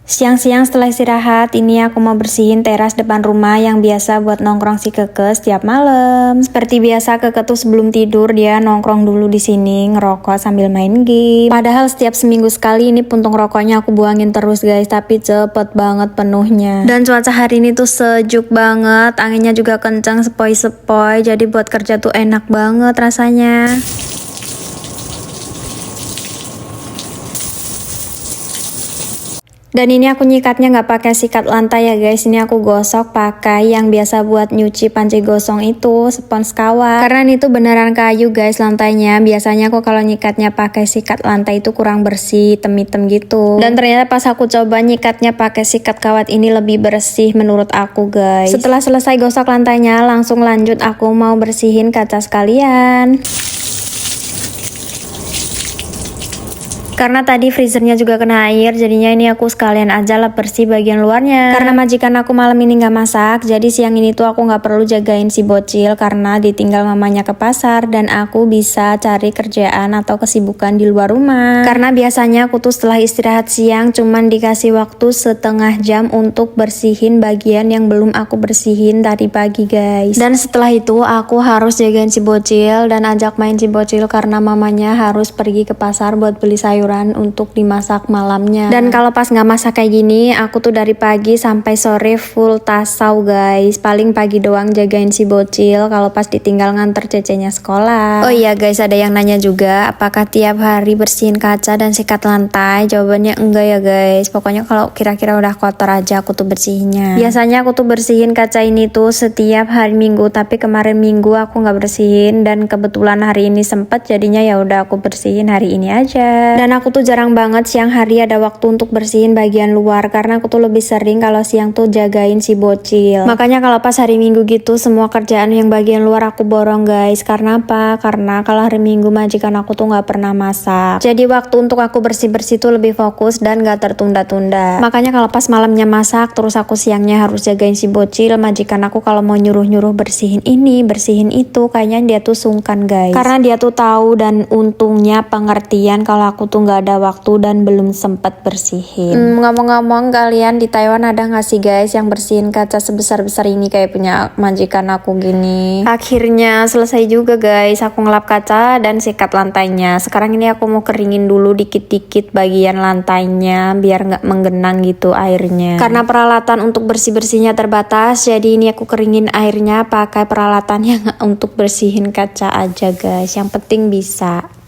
Siang-siang setelah istirahat, ini aku mau bersihin teras depan rumah yang biasa buat nongkrong si Keke setiap malam. Seperti biasa, Keke tuh sebelum tidur dia nongkrong dulu di sini ngerokok sambil main game. Padahal setiap seminggu sekali ini puntung rokoknya aku buangin terus guys, tapi cepet banget penuhnya. Dan cuaca hari ini tuh sejuk banget, anginnya juga kencang sepoi-sepoi, jadi buat kerja tuh enak banget rasanya. Dan ini aku nyikatnya nggak pakai sikat lantai ya guys, ini aku gosok pakai yang biasa buat nyuci panci gosong itu, spons kawat. Karena ini tuh beneran kayu guys lantainya. Biasanya aku kalau nyikatnya pakai sikat lantai itu kurang bersih, hitam-hitam gitu. Dan ternyata pas aku coba nyikatnya pakai sikat kawat ini lebih bersih menurut aku guys. Setelah selesai gosok lantainya, langsung lanjut aku mau bersihin kaca sekalian. Karena tadi freezernya juga kena air, jadinya ini aku sekalian aja lap bersih bagian luarnya. Karena majikan aku malam ini nggak masak, jadi siang ini tuh aku nggak perlu jagain si bocil karena ditinggal mamanya ke pasar dan aku bisa cari kerjaan atau kesibukan di luar rumah. Karena biasanya aku tuh setelah istirahat siang cuman dikasih waktu setengah jam untuk bersihin bagian yang belum aku bersihin tadi pagi guys. Dan setelah itu aku harus jagain si bocil dan ajak main si bocil karena mamanya harus pergi ke pasar buat beli sayur untuk dimasak malamnya. Dan kalau pas nggak masak kayak gini, aku tuh dari pagi sampai sore full tasau guys. Paling pagi doang jagain si bocil kalau pas ditinggal nganter cecenya sekolah. Oh iya guys, ada yang nanya juga apakah tiap hari bersihin kaca dan sikat lantai? Jawabannya enggak ya guys. Pokoknya kalau kira-kira udah kotor aja aku tuh bersihinnya. Biasanya aku tuh bersihin kaca ini tuh setiap hari Minggu, tapi kemarin Minggu aku nggak bersihin dan kebetulan hari ini sempet, jadinya ya udah aku bersihin hari ini aja. Dan aku tuh jarang banget siang hari ada waktu untuk bersihin bagian luar karena aku tuh lebih sering kalau siang tuh jagain si bocil. Makanya kalau pas hari Minggu gitu semua kerjaan yang bagian luar aku borong guys. Karena apa? Karena kalau hari Minggu majikan aku tuh nggak pernah masak. Jadi waktu untuk aku bersih-bersih tuh lebih fokus dan gak tertunda-tunda. Makanya kalau pas malamnya masak terus aku siangnya harus jagain si bocil, majikan aku kalau mau nyuruh-nyuruh bersihin ini, bersihin itu, kayaknya dia tuh sungkan guys. Karena dia tuh tahu dan untungnya pengertian kalau aku tuh nggak ada waktu dan belum sempat bersihin. Ngomong-ngomong, kalian di Taiwan ada nggak sih guys yang bersihin kaca sebesar-besar ini kayak punya majikan aku gini? Akhirnya selesai juga guys, aku ngelap kaca dan sikat lantainya. Sekarang ini aku mau keringin dulu dikit-dikit bagian lantainya biar nggak menggenang gitu airnya. Karena peralatan untuk bersih-bersihnya terbatas, jadi ini aku keringin airnya pakai peralatan yang untuk bersihin kaca aja guys. Yang penting bisa.